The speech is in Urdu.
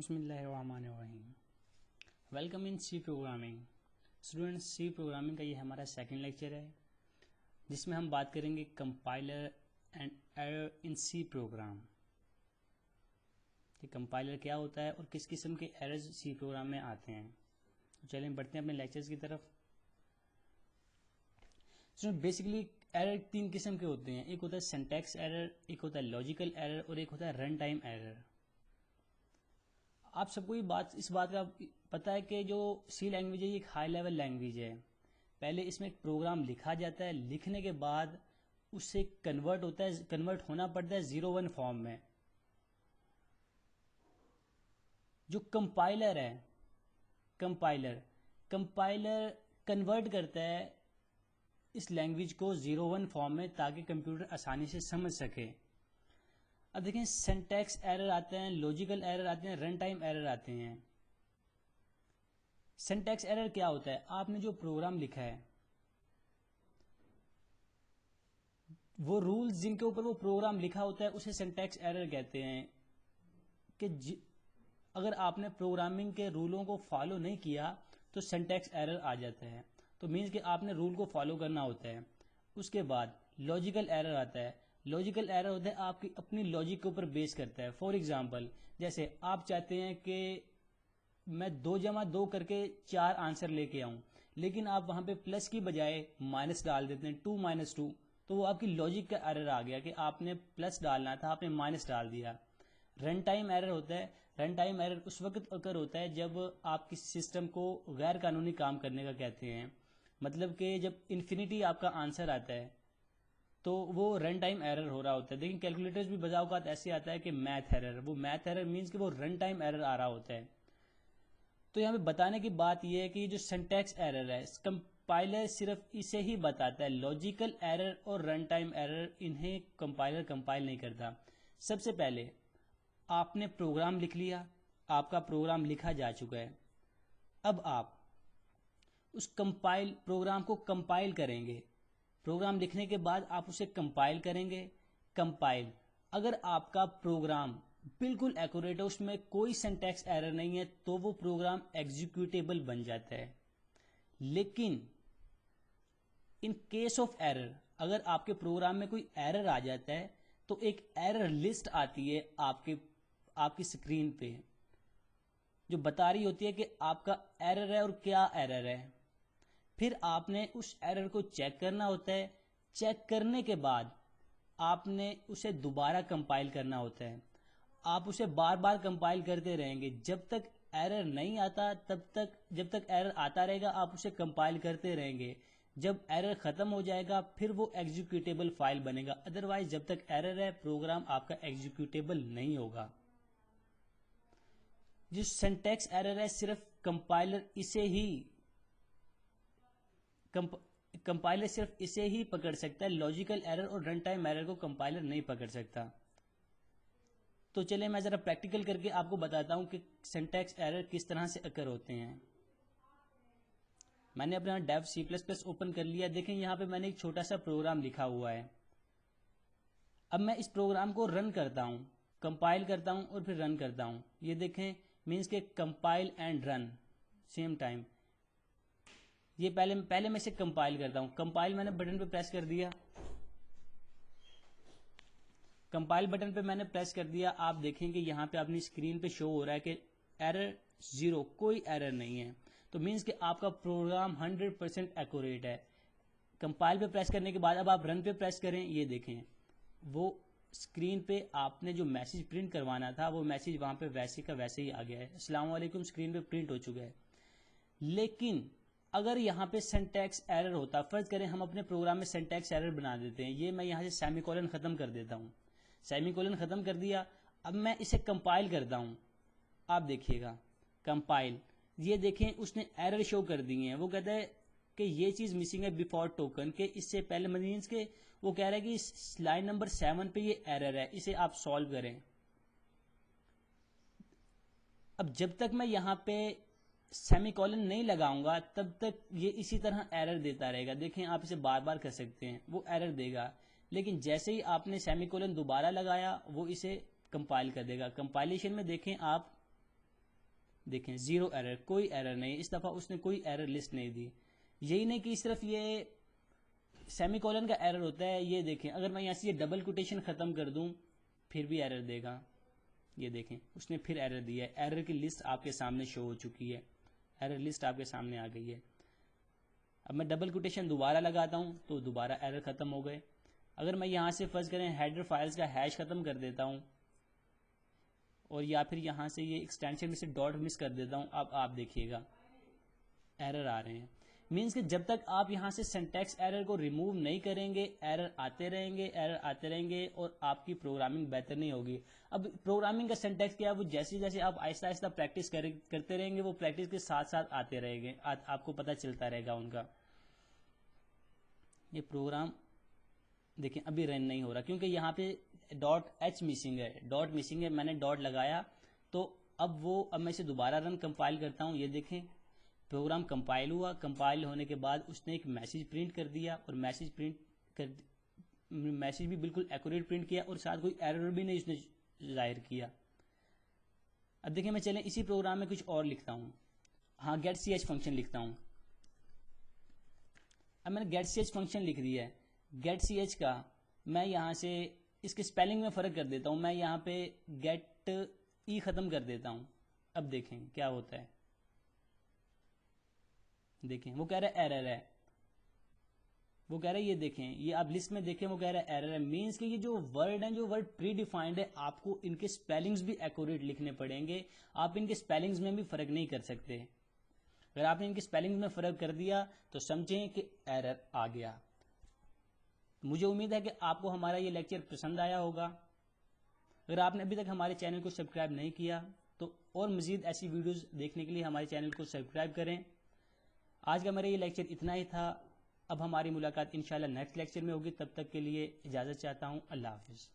بسم اللہ الرحمن الرحیم. Welcome in C programming. Students, C programming کا یہ ہمارا سیکنڈ لیکچر ہے جس میں ہم بات کریں گے compiler and error in C program. کہ کمپائلر کیا ہوتا ہے اور کس قسم کے ایررز سی پروگرام میں آتے ہیں. چلیں بڑھتے ہیں اپنے لیکچرز کی طرف. بیسیکلی ایرر تین قسم کے ہوتے ہیں. ایک ہوتا ہے سینٹیکس ایرر، ایک ہوتا ہے لاجیکل ایرر اور ایک ہوتا ہے رن ٹائم ایرر. آپ سب کو اس بات کا پتہ ہے کہ جو سی لینگویج ہے یہ ایک ہائی لیول لینگویج ہے. پہلے اس میں ایک پروگرام لکھا جاتا ہے، لکھنے کے بعد اس سے کنورٹ ہونا پڑتا ہے 0-1 فارم میں. جو کمپائلر ہے، کمپائلر کنورٹ کرتا ہے اس لینگویج کو 0-1 فارم میں تاکہ کمپیوٹر آسانی سے سمجھ سکے. اب دیکھیں سینٹیکس ایرر آتے ہیں، لاجیکل ایرر آتے ہیں، رن ٹائم ایرر آتے ہیں. سینٹیکس ایرر کیا ہوتا ہے؟ آپ نے جو پروگرام لکھا ہے، وہ رولز جن کے اوپر وہ پروگرام لکھا ہوتا ہے اسے سینٹیکس ایرر کہتے ہیں. کہ اگر آپ نے پروگرامنگ کے رولوں کو فالو نہیں کیا تو سینٹیکس ایرر آ جاتا ہے. تو مینز کہ آپ نے رول کو فالو کرنا ہوتا ہے. اس کے بعد لاجیکل ایرر آتا ہے. لاجیکل ایرر ہوتا ہے آپ کی اپنی لاجک کے اوپر بیس کرتا ہے. فار ایگزامپل، جیسے آپ چاہتے ہیں کہ میں 2+2 کر کے 4 آنسر لے کے آؤں، لیکن آپ وہاں پہ پلس کی بجائے مائنس ڈال دیتے ہیں، 2-2، تو وہ آپ کی لاجک کا ایرر آ گیا کہ آپ نے پلس ڈالنا تھا، آپ نے مائنس ڈال دیا. رن ٹائم ایرر ہوتا ہے. رن ٹائم ایرر اس وقت اکر ہوتا ہے جب آپ کسی سسٹم کو غیر قانونی کام کرنے کا کہتے ہیں. مطلب کہ جب انفینیٹی آپ کا آنسر آتا ہے تو وہ رن ٹائم ایرر ہو رہا ہوتا ہے. لیکن کیلکولیٹرز بھی بعض اوقات ایسے آتا ہے کہ میتھ ایرر، وہ میتھ ایرر مینز کہ وہ رن ٹائم ایرر آ رہا ہوتا ہے. تو یہاں پہ بتانے کی بات یہ ہے کہ جو سینٹیکس ایرر ہے کمپائلر صرف اسے ہی بتاتا ہے. لاجیکل ایرر اور رن ٹائم ایرر انہیں کمپائلر کمپائل نہیں کرتا. سب سے پہلے آپ نے پروگرام لکھ لیا، آپ کا پروگرام لکھا جا چکا ہے. اب آپ اس پروگرام کو کمپائل کریں گے. پروگرام لکھنے کے بعد آپ اسے کمپائل کریں گے. کمپائل اگر آپ کا پروگرام بالکل ایکوریٹ ہے، اس میں کوئی سینٹیکس ایرر نہیں ہے، تو وہ پروگرام ایگزیکیوٹیبل بن جاتا ہے. لیکن ان کیس آف ایرر، اگر آپ کے پروگرام میں کوئی ایرر آ جاتا ہے تو ایک ایرر لسٹ آتی ہے آپ کی اسکرین پہ جو بتا رہی ہوتی ہے کہ آپ کا ایرر ہے اور کیا ایرر ہے. پھر آپ نے اس ایرر کو چیک کرنا ہوتا ہے. چیک کرنے کے بعد آپ نے اسے دوبارہ کمپائل کرنا ہوتا ہے. آپ اسے بار بار کمپائل کرتے رہیں گے جب تک ایرر نہیں آتا. جب تک ایرر آتا رہے گا آپ اسے کمپائل کرتے رہیں گے. جب ایرر ختم ہو جائے گا پھر وہ ایگزیکیوٹیبل فائل بنے گا. ادروائز جب تک ایرر ہے پروگرام آپ کا ایگزیکیوٹیبل نہیں ہوگا. جو سینٹیکس ایرر ہے صرف کمپائلر صرف اسے ہی پکڑ سکتا ہے. لاجیکل ایرر اور رن ٹائم ایرر کو کمپائلر نہیں پکڑ سکتا. تو چلیں میں ذرا پریکٹیکل کر کے آپ کو بتاتا ہوں کہ سینٹیکس ایرر کس طرح سے اکر ہوتے ہیں. میں نے اپنا ڈیو C++ اوپن کر لیا. دیکھیں یہاں پہ میں نے ایک چھوٹا سا پروگرام لکھا ہوا ہے. اب میں اس پروگرام کو رن کرتا ہوں، کمپائل کرتا ہوں اور پھر رن کرتا ہوں. یہ دیکھیں مینز کہ compile and run same time. یہ پہلے میں اسے کمپائل کرتا ہوں. کمپائل میں نے بٹن پہ پریس کر دیا. کمپائل بٹن پہ میں نے پریس کر دیا. آپ دیکھیں کہ یہاں پہ اپنی اسکرین پہ شو ہو رہا ہے کہ ایرر 0، کوئی ایرر نہیں ہے. تو مینز کہ آپ کا پروگرام 100% ایکوریٹ ہے. کمپائل پہ پریس کرنے کے بعد اب آپ رن پہ پریس کریں. یہ دیکھیں وہ اسکرین پہ آپ نے جو میسج پرنٹ کروانا تھا وہ میسج وہاں پہ ویسے کا ویسے ہی آ گیا ہے. السلام علیکم اسکرین پہ پرنٹ ہو چکا ہے. لیکن اگر یہاں پہ سینٹیکس ایرر ہوتا، فرض کریں ہم اپنے پروگرام میں سینٹیکس ایرر بنا دیتے ہیں. یہ میں یہاں سے سیمی کولن ختم کر دیتا ہوں. سیمی کولن ختم کر دیا. اب میں اسے کمپائل کرتا ہوں. آپ دیکھیے گا کمپائل، یہ دیکھیں اس نے ایرر شو کر دی ہیں. وہ کہتا ہے کہ یہ چیز مسنگ ہے بیفور ٹوکن، کہ اس سے پہلے مینز کہ وہ کہہ رہا ہے کہ لائن نمبر 7 پہ یہ ایرر ہے، اسے آپ سالو کریں. اب جب تک میں یہاں پہ سیمی کولن نہیں لگاؤں گا تب تک یہ اسی طرح ایرر دیتا رہے گا. دیکھیں آپ اسے بار بار کر سکتے ہیں، وہ ایرر دے گا. لیکن جیسے ہی آپ نے سیمی کولن دوبارہ لگایا وہ اسے کمپائل کر دے گا. کمپائلیشن میں دیکھیں آپ دیکھیں 0 ایرر، کوئی ایرر نہیں، اس دفعہ اس نے کوئی ایرر لسٹ نہیں دی۔ یہی نہیں کہ صرف یہ سیمی کولن کا ایرر ہوتا ہے، یہ دیکھیں اگر میں یہاں سے یہ ڈبل کوٹیشن ختم کر دوں پھر بھی ایرر دے گا۔ یہ دیکھیں اس نے پھر ایرر دیا ہے، ایرر کی لسٹ آپ کے سامنے شو ہو چکی ہے، ایرر لسٹ آپ کے سامنے آ گئی ہے۔ اب میں ڈبل کوٹیشن دوبارہ لگاتا ہوں تو دوبارہ ایرر ختم ہو گئے۔ اگر میں یہاں سے فرض کریں ہیڈر فائلز کا ہیش ختم کر دیتا ہوں اور یا پھر یہاں سے یہ ایکسٹینشن میں سے ڈاٹ مس کر دیتا ہوں، اب آپ دیکھیے گا ایرر آ رہے ہیں۔ مینس کہ جب تک آپ یہاں سے سینٹیکس ایرر کو ریموو نہیں کریں گے ایرر آتے رہیں گے، ایرر آتے رہیں گے اور آپ کی پروگرامنگ بہتر نہیں ہوگی۔ اب پروگرامنگ کا سینٹیکس کیا ہے، وہ جیسے جیسے آپ آہستہ آہستہ پریکٹس کرتے رہیں گے وہ پریکٹس کے ساتھ ساتھ آتے رہیں گے، آپ کو پتہ چلتا رہے گا ان کا۔ یہ پروگرام دیکھیں ابھی رن نہیں ہو رہا کیونکہ یہاں پہ ڈاٹ ایچ مسنگ ہے، ڈاٹ مسنگ ہے، میں نے ڈاٹ لگایا تو اب میں اسے دوبارہ رن کمپائل کرتا ہوں۔ یہ دیکھیں پروگرام کمپائل ہوا، کمپائل ہونے کے بعد اس نے ایک میسج پرنٹ کر دیا اور میسج بھی بالکل ایکوریٹ پرنٹ کیا اور ساتھ کوئی ایرر بھی نہیں اس نے ظاہر کیا۔ اب دیکھیں میں چلیں اسی پروگرام میں کچھ اور لکھتا ہوں، ہاں گیٹ سی ایچ فنکشن لکھتا ہوں۔ اب میں نے گیٹ سی ایچ فنکشن لکھ دیا ہے، گیٹ سی ایچ کا میں یہاں سے اس کے سپیلنگ میں فرق کر دیتا ہوں، میں یہاں پہ گیٹ ای ختم کر دیتا ہوں۔ اب دیکھیں کیا ہوتا ہے، دیکھیں وہ کہہ رہا ہے ایرر ہے، وہ کہہ رہا ہے یہ دیکھیں یہ آپ لسٹ میں دیکھیں وہ کہہ رہا ہے ایرر ہے۔ مینس کہ یہ جو ورڈ ہیں جو ورڈ پری ڈیفائنڈ ہے آپ کو ان کے سپیلنگز بھی ایکوریٹ لکھنے پڑیں گے، آپ ان کے سپیلنگز میں بھی فرق نہیں کر سکتے۔ اگر آپ نے ان کے سپیلنگز میں فرق کر دیا تو سمجھیں کہ ایرر آ گیا۔ مجھے امید ہے کہ آپ کو ہمارا یہ لیکچر پسند آیا ہوگا۔ اگر آپ نے ابھی تک ہمارے چینل کو سبسکرائب نہیں کیا تو اور مزید ایسی ویڈیوز دیکھنے کے لیے ہمارے چینل کو سبسکرائب کریں۔ آج کا میرا یہ لیکچر اتنا ہی تھا، اب ہماری ملاقات انشاءاللہ نیکسٹ لیکچر میں ہوگی، تب تک کے لیے اجازت چاہتا ہوں، اللہ حافظ۔